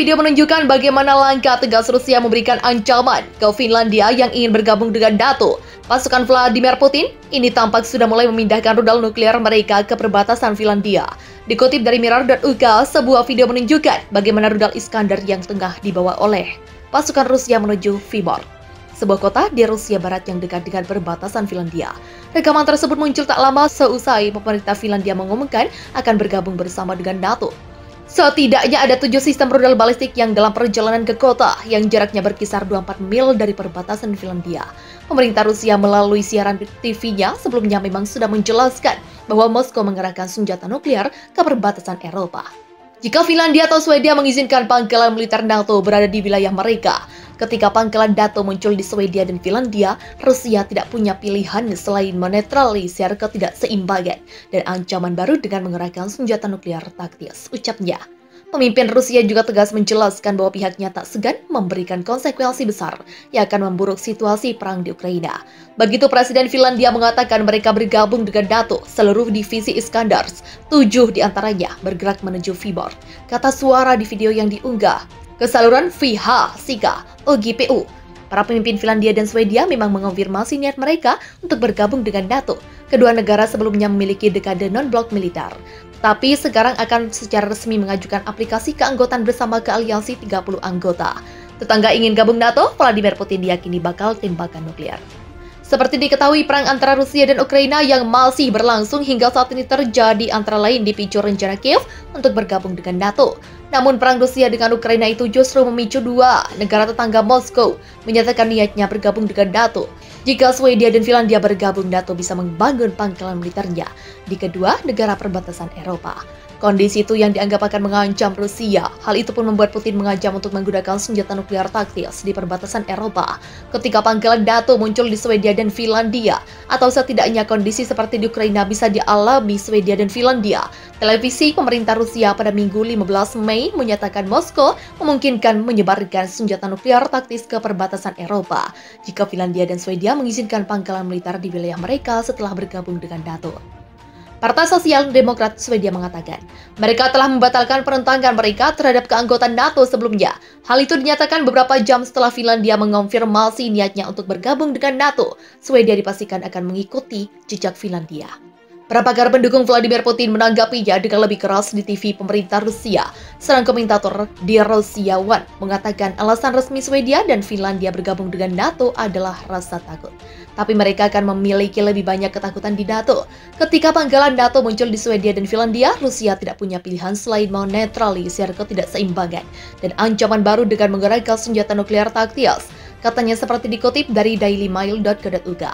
video menunjukkan bagaimana langkah tegas Rusia memberikan ancaman ke Finlandia yang ingin bergabung dengan NATO. Pasukan Vladimir Putin ini tampak sudah mulai memindahkan rudal nuklir mereka ke perbatasan Finlandia. Dikutip dari Mirror.uk, sebuah video menunjukkan bagaimana rudal Iskander yang tengah dibawa oleh pasukan Rusia menuju Vyborg, sebuah kota di Rusia Barat yang dekat dengan perbatasan Finlandia. Rekaman tersebut muncul tak lama seusai pemerintah Finlandia mengumumkan akan bergabung bersama dengan NATO. Setidaknya ada 7 sistem rudal balistik yang dalam perjalanan ke kota yang jaraknya berkisar 24 mil dari perbatasan Finlandia. Pemerintah Rusia melalui siaran TV-nya sebelumnya memang sudah menjelaskan bahwa Moskow mengerahkan senjata nuklir ke perbatasan Eropa. Jika Finlandia atau Swedia mengizinkan pangkalan militer NATO berada di wilayah mereka, ketika pangkalan NATO muncul di Swedia dan Finlandia, Rusia tidak punya pilihan selain menetralisir ketidakseimbangan dan ancaman baru dengan mengerahkan senjata nuklir taktis, ucapnya. Pemimpin Rusia juga tegas menjelaskan bahwa pihaknya tak segan memberikan konsekuensi besar yang akan memburuk situasi perang di Ukraina. Begitu Presiden Finlandia mengatakan mereka bergabung dengan NATO, seluruh divisi Iskandars, 7 diantaranya bergerak menuju Vyborg, kata suara di video yang diunggah ke saluran VH-OGPU. Para pemimpin Finlandia dan Swedia memang mengonfirmasi niat mereka untuk bergabung dengan NATO. Kedua negara sebelumnya memiliki dekade non-blok militer, tapi sekarang akan secara resmi mengajukan aplikasi keanggotaan bersama ke aliansi 30 anggota. Tetangga ingin gabung NATO, Vladimir Putin diyakini bakal tembakan nuklir. Seperti diketahui, perang antara Rusia dan Ukraina yang masih berlangsung hingga saat ini terjadi antara lain dipicu rencana Kiev untuk bergabung dengan NATO. Namun perang Rusia dengan Ukraina itu justru memicu dua negara tetangga Moskow menyatakan niatnya bergabung dengan NATO. Jika Swedia dan Finlandia bergabung, NATO bisa membangun pangkalan militernya di kedua negara perbatasan Eropa. Kondisi itu yang dianggap akan mengancam Rusia. Hal itu pun membuat Putin mengancam untuk menggunakan senjata nuklir taktis di perbatasan Eropa. Ketika pangkalan NATO muncul di Swedia dan Finlandia, atau setidaknya kondisi seperti di Ukraina bisa dialami Swedia dan Finlandia. Televisi pemerintah Rusia pada Minggu 15 Mei menyatakan Moskow memungkinkan menyebarkan senjata nuklir taktis ke perbatasan Eropa jika Finlandia dan Swedia mengizinkan pangkalan militer di wilayah mereka setelah bergabung dengan NATO. Partai Sosial Demokrat Swedia mengatakan, mereka telah membatalkan penentangan mereka terhadap keanggotaan NATO sebelumnya. Hal itu dinyatakan beberapa jam setelah Finlandia mengonfirmasi niatnya untuk bergabung dengan NATO. Swedia dipastikan akan mengikuti jejak Finlandia. Para pakar pendukung Vladimir Putin menanggapinya dengan lebih keras di TV pemerintah Rusia. Seorang komentator di Rusia One mengatakan alasan resmi Swedia dan Finlandia bergabung dengan NATO adalah rasa takut. Tapi mereka akan memiliki lebih banyak ketakutan di NATO. Ketika pangkalan NATO muncul di Swedia dan Finlandia, Rusia tidak punya pilihan selain menetralisir ketidakseimbangan dan ancaman baru dengan menggerakkan senjata nuklir taktis. Katanya seperti dikutip dari dailymail.co.uk.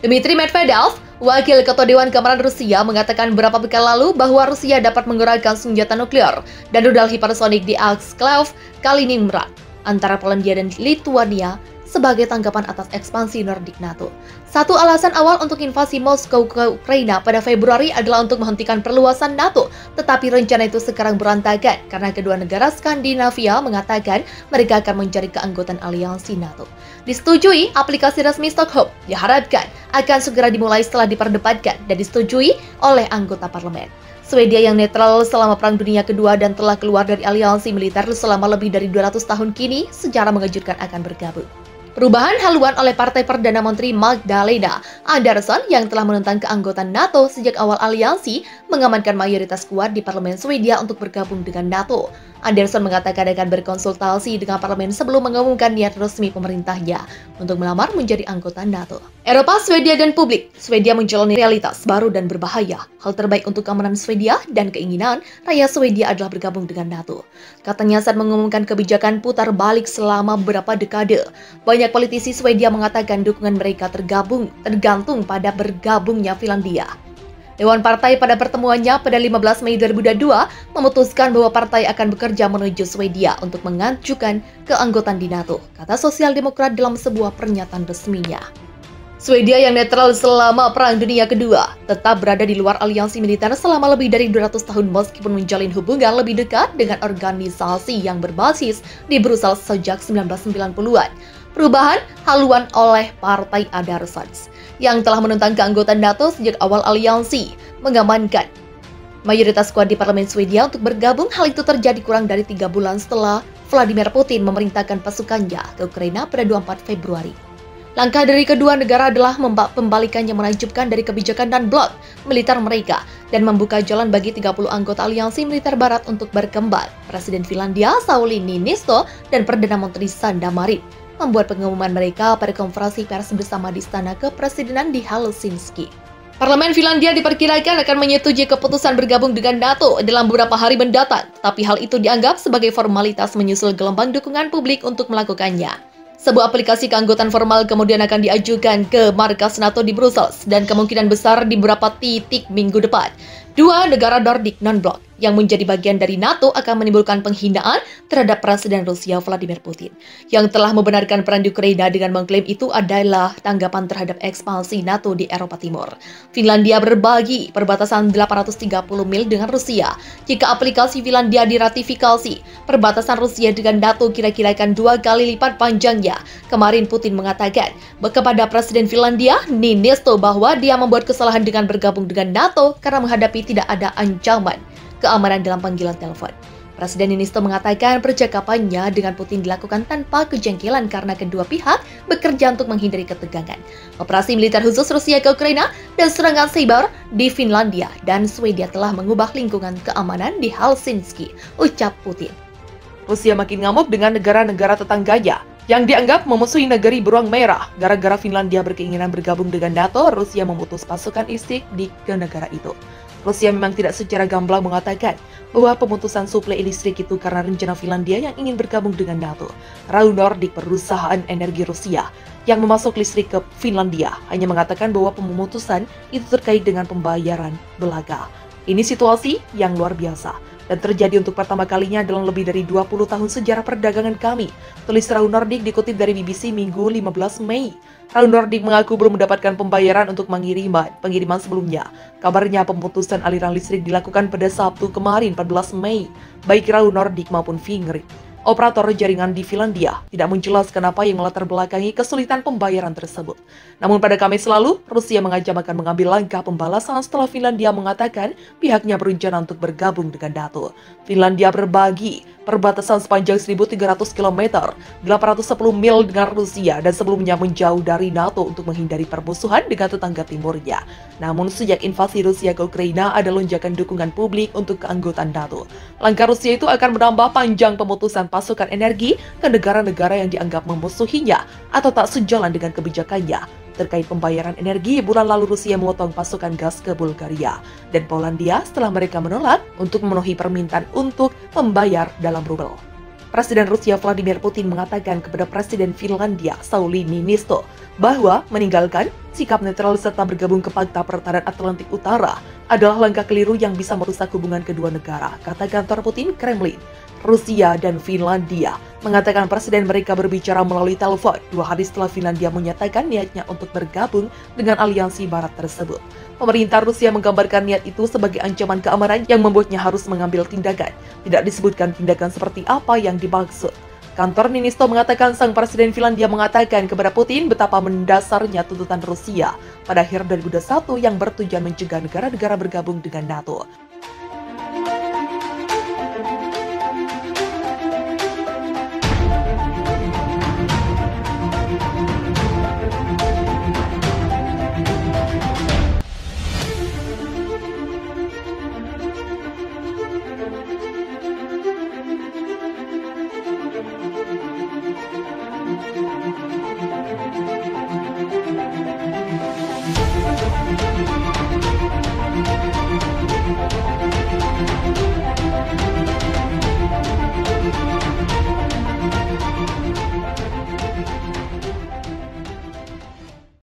Dmitry Medvedev, wakil ketua Dewan Keamanan Rusia, mengatakan beberapa pekan lalu bahwa Rusia dapat menggerakkan senjata nuklir dan rudal hipersonik di Aksklov, Kaliningrad, antara Polandia dan Lithuania sebagai tanggapan atas ekspansi Nordik NATO. Satu alasan awal untuk invasi Moskow ke Ukraina pada Februari adalah untuk menghentikan perluasan NATO, tetapi rencana itu sekarang berantakan karena kedua negara Skandinavia mengatakan mereka akan mencari keanggotaan aliansi NATO. Disetujui, aplikasi resmi Stockholm diharapkan akan segera dimulai setelah diperdebatkan dan disetujui oleh anggota parlemen. Swedia yang netral selama Perang Dunia Kedua dan telah keluar dari aliansi militer selama lebih dari 200 tahun kini secara mengejutkan akan bergabung. Perubahan haluan oleh Partai Perdana Menteri Magdalena Andersson yang telah menentang keanggotaan NATO sejak awal aliansi mengamankan mayoritas kuat di parlemen Swedia untuk bergabung dengan NATO. Andersson mengatakan akan berkonsultasi dengan parlemen sebelum mengumumkan niat resmi pemerintahnya untuk melamar menjadi anggota NATO. Eropa, Swedia, dan publik. Swedia menjalani realitas baru dan berbahaya. Hal terbaik untuk keamanan Swedia dan keinginan rakyat Swedia adalah bergabung dengan NATO. Katanya saat mengumumkan kebijakan putar balik selama beberapa dekade. Banyak politisi Swedia mengatakan dukungan mereka tergantung pada bergabungnya Finlandia. Dewan Partai pada pertemuannya pada 15 Mei 2022 memutuskan bahwa partai akan bekerja menuju Swedia untuk mengajukan keanggotaan di NATO, kata Sosial Demokrat dalam sebuah pernyataan resminya. Swedia yang netral selama Perang Dunia Kedua tetap berada di luar aliansi militer selama lebih dari 200 tahun meskipun menjalin hubungan lebih dekat dengan organisasi yang berbasis di Brussels sejak 1990-an. Perubahan haluan oleh Partai Andersson yang telah menentang keanggotaan NATO sejak awal aliansi mengamankan mayoritas skuad di parlemen Swedia untuk bergabung. Hal itu terjadi kurang dari 3 bulan setelah Vladimir Putin memerintahkan pasukannya ke Ukraina pada 24 Februari. Langkah dari kedua negara adalah pembalikan yang menakjubkan dari kebijakan dan blok militer mereka dan membuka jalan bagi 30 anggota aliansi militer barat untuk berkembang. Presiden Finlandia Sauli Niinisto dan Perdana Menteri Sanna Marin membuat pengumuman mereka pada konferensi pers bersama di Istana Kepresidenan di Helsinki. Parlemen Finlandia diperkirakan akan menyetujui keputusan bergabung dengan NATO dalam beberapa hari mendatang, tapi hal itu dianggap sebagai formalitas menyusul gelombang dukungan publik untuk melakukannya. Sebuah aplikasi keanggotaan formal kemudian akan diajukan ke markas NATO di Brussels dan kemungkinan besar di beberapa titik minggu depan. Dua negara Nordik non-blok yang menjadi bagian dari NATO akan menimbulkan penghinaan terhadap Presiden Rusia Vladimir Putin, yang telah membenarkan perang di Ukraina dengan mengklaim itu adalah tanggapan terhadap ekspansi NATO di Eropa Timur. Finlandia berbagi perbatasan 830 mil dengan Rusia. Jika aplikasi Finlandia diratifikasi, perbatasan Rusia dengan NATO kira-kira akan 2 kali lipat panjangnya. Kemarin Putin mengatakan kepada Presiden Finlandia Niinisto bahwa dia membuat kesalahan dengan bergabung dengan NATO karena menghadapi tidak ada ancaman keamanan dalam panggilan telepon. Presiden Niinisto mengatakan percakapannya dengan Putin dilakukan tanpa kejengkelan karena kedua pihak bekerja untuk menghindari ketegangan. Operasi militer khusus Rusia ke Ukraina dan serangan cyber di Finlandia dan Swedia telah mengubah lingkungan keamanan di Helsinki, ucap Putin. Rusia makin ngamuk dengan negara-negara tetangganya yang dianggap memusuhi negeri beruang merah. Gara-gara Finlandia berkeinginan bergabung dengan NATO, Rusia memutus pasukan ISIS ke negara itu. Rusia memang tidak secara gamblang mengatakan bahwa pemutusan suplai listrik itu karena rencana Finlandia yang ingin bergabung dengan NATO. RAU Nordic, perusahaan energi Rusia yang memasok listrik ke Finlandia, hanya mengatakan bahwa pemutusan itu terkait dengan pembayaran belaga. Ini situasi yang luar biasa dan terjadi untuk pertama kalinya dalam lebih dari 20 tahun sejarah perdagangan kami, tulis RAU Nordic dikutip dari BBC Minggu 15 Mei. RAU Nordic mengaku belum mendapatkan pembayaran untuk pengiriman sebelumnya. Kabarnya pemutusan aliran listrik dilakukan pada Sabtu kemarin 14 Mei. Baik RAU Nordic maupun Fingrid, operator jaringan di Finlandia, tidak menjelaskan apa yang melatar belakangi kesulitan pembayaran tersebut. Namun pada Kamis lalu, Rusia mengancam akan mengambil langkah pembalasan setelah Finlandia mengatakan pihaknya berencana untuk bergabung dengan NATO. Finlandia berbagi perbatasan sepanjang 1.300 km, 810 mil dengan Rusia dan sebelumnya menjauh dari NATO untuk menghindari permusuhan dengan tetangga timurnya. Namun sejak invasi Rusia ke Ukraina ada lonjakan dukungan publik untuk keanggotaan NATO. Langkah Rusia itu akan menambah panjang pemutusan pasukan energi ke negara-negara yang dianggap memusuhinya atau tak sejalan dengan kebijakannya. Terkait pembayaran energi, bulan lalu Rusia memotong pasokan gas ke Bulgaria dan Polandia setelah mereka menolak untuk memenuhi permintaan untuk membayar dalam rubel. Presiden Rusia Vladimir Putin mengatakan kepada Presiden Finlandia Sauli Niinisto bahwa meninggalkan sikap netral serta bergabung ke Fakta Pertahanan Atlantik Utara adalah langkah keliru yang bisa merusak hubungan kedua negara, kata kantor Putin Kremlin. Rusia dan Finlandia mengatakan presiden mereka berbicara melalui telepon 2 hari setelah Finlandia menyatakan niatnya untuk bergabung dengan aliansi barat tersebut. Pemerintah Rusia menggambarkan niat itu sebagai ancaman keamanan yang membuatnya harus mengambil tindakan. Tidak disebutkan tindakan seperti apa yang dimaksud. Kantor Niinisto mengatakan sang presiden Finlandia mengatakan kepada Putin betapa mendasarnya tuntutan Rusia pada akhir 2021 yang bertujuan mencegah negara-negara bergabung dengan NATO.